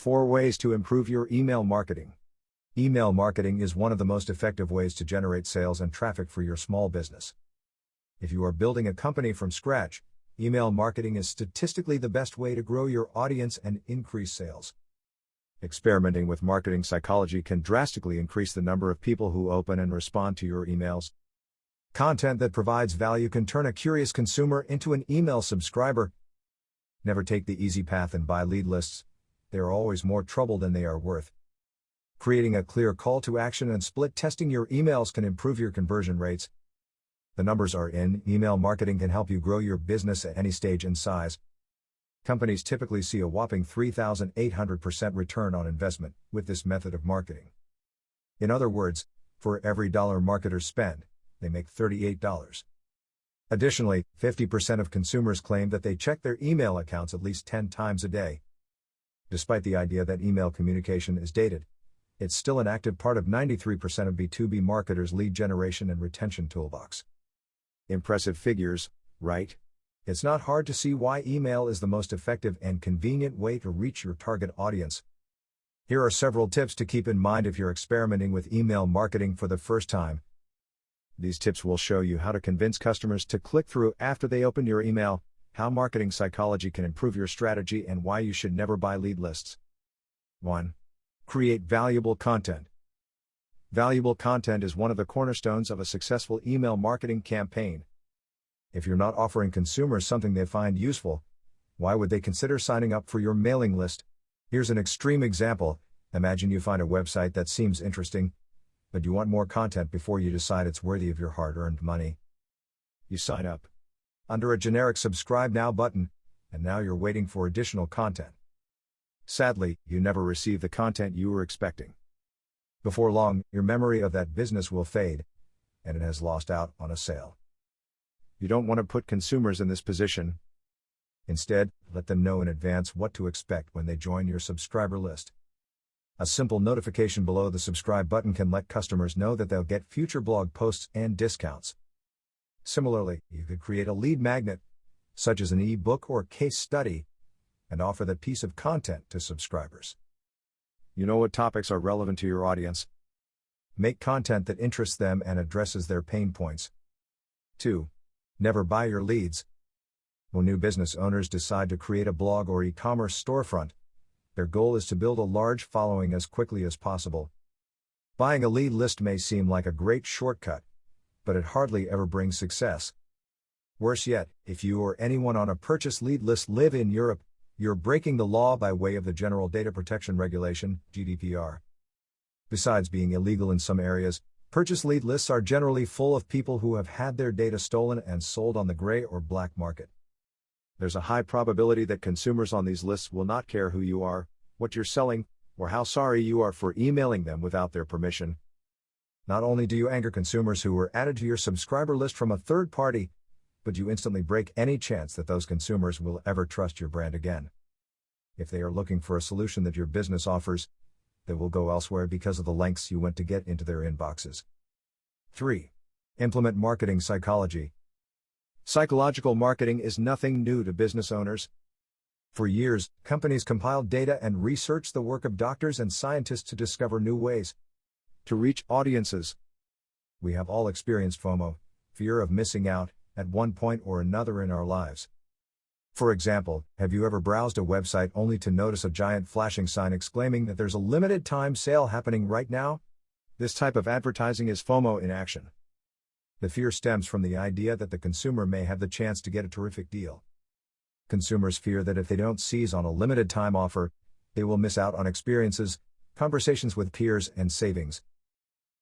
4 ways to improve your email marketing. Email marketing is one of the most effective ways to generate sales and traffic for your small business. If you are building a company from scratch, email marketing is statistically the best way to grow your audience and increase sales. Experimenting with marketing psychology can drastically increase the number of people who open and respond to your emails. Content that provides value can turn a curious consumer into an email subscriber. Never take the easy path and buy lead lists. They are always more trouble than they are worth. Creating a clear call to action and split testing your emails can improve your conversion rates. The numbers are in. Email marketing can help you grow your business at any stage and size. Companies typically see a whopping 3,800% return on investment with this method of marketing. In other words, for every dollar marketers spend, they make $38. Additionally, 50% of consumers claim that they check their email accounts at least 10 times a day. Despite the idea that email communication is dated, it's still an active part of 93% of B2B marketers' lead generation and retention toolbox. Impressive figures, right? It's not hard to see why email is the most effective and convenient way to reach your target audience. Here are several tips to keep in mind if you're experimenting with email marketing for the first time. These tips will show you how to convince customers to click through after they open your email, how marketing psychology can improve your strategy, and why you should never buy lead lists. 1. Create valuable content. Valuable content is one of the cornerstones of a successful email marketing campaign. If you're not offering consumers something they find useful, why would they consider signing up for your mailing list? Here's an extreme example. Imagine you find a website that seems interesting, but you want more content before you decide it's worthy of your hard-earned money. You sign up under a generic subscribe now button, and now you're waiting for additional content. Sadly, you never receive the content you were expecting. Before long, your memory of that business will fade, and it has lost out on a sale. You don't want to put consumers in this position. Instead, let them know in advance what to expect when they join your subscriber list. A simple notification below the subscribe button can let customers know that they'll get future blog posts and discounts. Similarly, you could create a lead magnet, such as an e-book or case study, and offer that piece of content to subscribers. You know what topics are relevant to your audience. Make content that interests them and addresses their pain points. 2. Never buy your leads. When new business owners decide to create a blog or e-commerce storefront, their goal is to build a large following as quickly as possible. Buying a lead list may seem like a great shortcut, but it hardly ever brings success. Worse yet, if you or anyone on a purchase lead list live in Europe, you're breaking the law by way of the General Data Protection Regulation, GDPR. Besides being illegal in some areas, purchase lead lists are generally full of people who have had their data stolen and sold on the gray or black market. There's a high probability that consumers on these lists will not care who you are, what you're selling, or how sorry you are for emailing them without their permission. Not only do you anger consumers who were added to your subscriber list from a third party, but you instantly break any chance that those consumers will ever trust your brand again. If they are looking for a solution that your business offers, they will go elsewhere because of the lengths you went to get into their inboxes. 3. Implement marketing psychology. Psychological marketing is nothing new to business owners. For years, companies compiled data and researched the work of doctors and scientists to discover new ways to reach audiences. We have all experienced FOMO, fear of missing out, at one point or another in our lives. For example, have you ever browsed a website only to notice a giant flashing sign exclaiming that there's a limited time sale happening right now? This type of advertising is FOMO in action. The fear stems from the idea that the consumer may have the chance to get a terrific deal. Consumers fear that if they don't seize on a limited time offer, they will miss out on experiences, conversations with peers, and savings.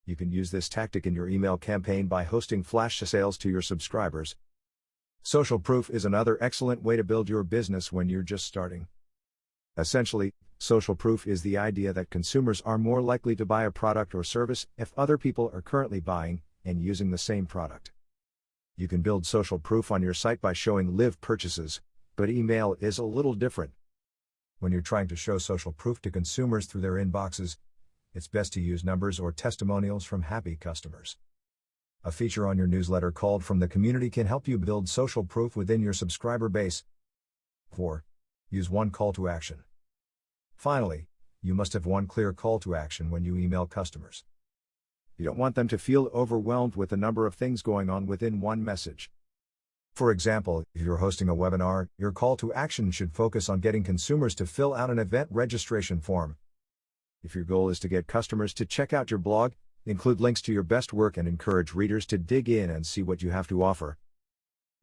You can use this tactic in your email campaign by hosting flash sales to your subscribers. Social proof is another excellent way to build your business when you're just starting. Essentially, social proof is the idea that consumers are more likely to buy a product or service if other people are currently buying and using the same product. You can build social proof on your site by showing live purchases, but email is a little different. When you're trying to show social proof to consumers through their inboxes, it's best to use numbers or testimonials from happy customers. A feature on your newsletter called From the Community can help you build social proof within your subscriber base. 4. Use one call to action. Finally, You must have one clear call to action when you email customers. You don't want them to feel overwhelmed with the number of things going on within one message. For example, if you're hosting a webinar, your call to action should focus on getting consumers to fill out an event registration form. If your goal is to get customers to check out your blog, include links to your best work and encourage readers to dig in and see what you have to offer.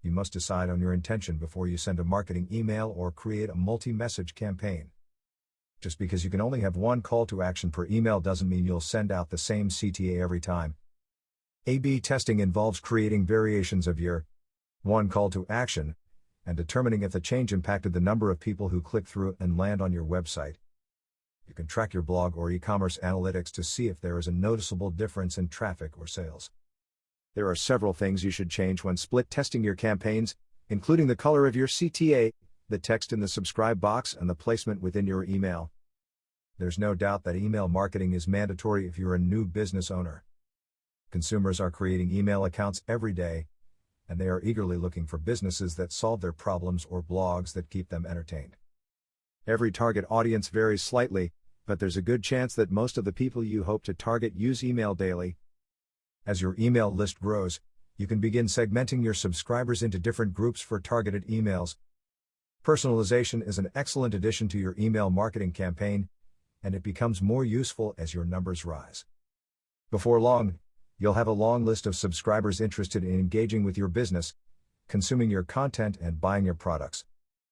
You must decide on your intention before you send a marketing email or create a multi-message campaign. Just because you can only have one call to action per email doesn't mean you'll send out the same CTA every time. A/B testing involves creating variations of your one call to action and determining if the change impacted the number of people who click through and land on your website. You can track your blog or e-commerce analytics to see if there is a noticeable difference in traffic or sales. There are several things you should change when split testing your campaigns, including the color of your CTA, the text in the subscribe box, and the placement within your email. There's no doubt that email marketing is mandatory if you're a new business owner. Consumers are creating email accounts every day, and they are eagerly looking for businesses that solve their problems or blogs that keep them entertained. Every target audience varies slightly, but there's a good chance that most of the people you hope to target use email daily. As your email list grows, you can begin segmenting your subscribers into different groups for targeted emails. Personalization is an excellent addition to your email marketing campaign, and it becomes more useful as your numbers rise. Before long, you'll have a long list of subscribers interested in engaging with your business, consuming your content, and buying your products.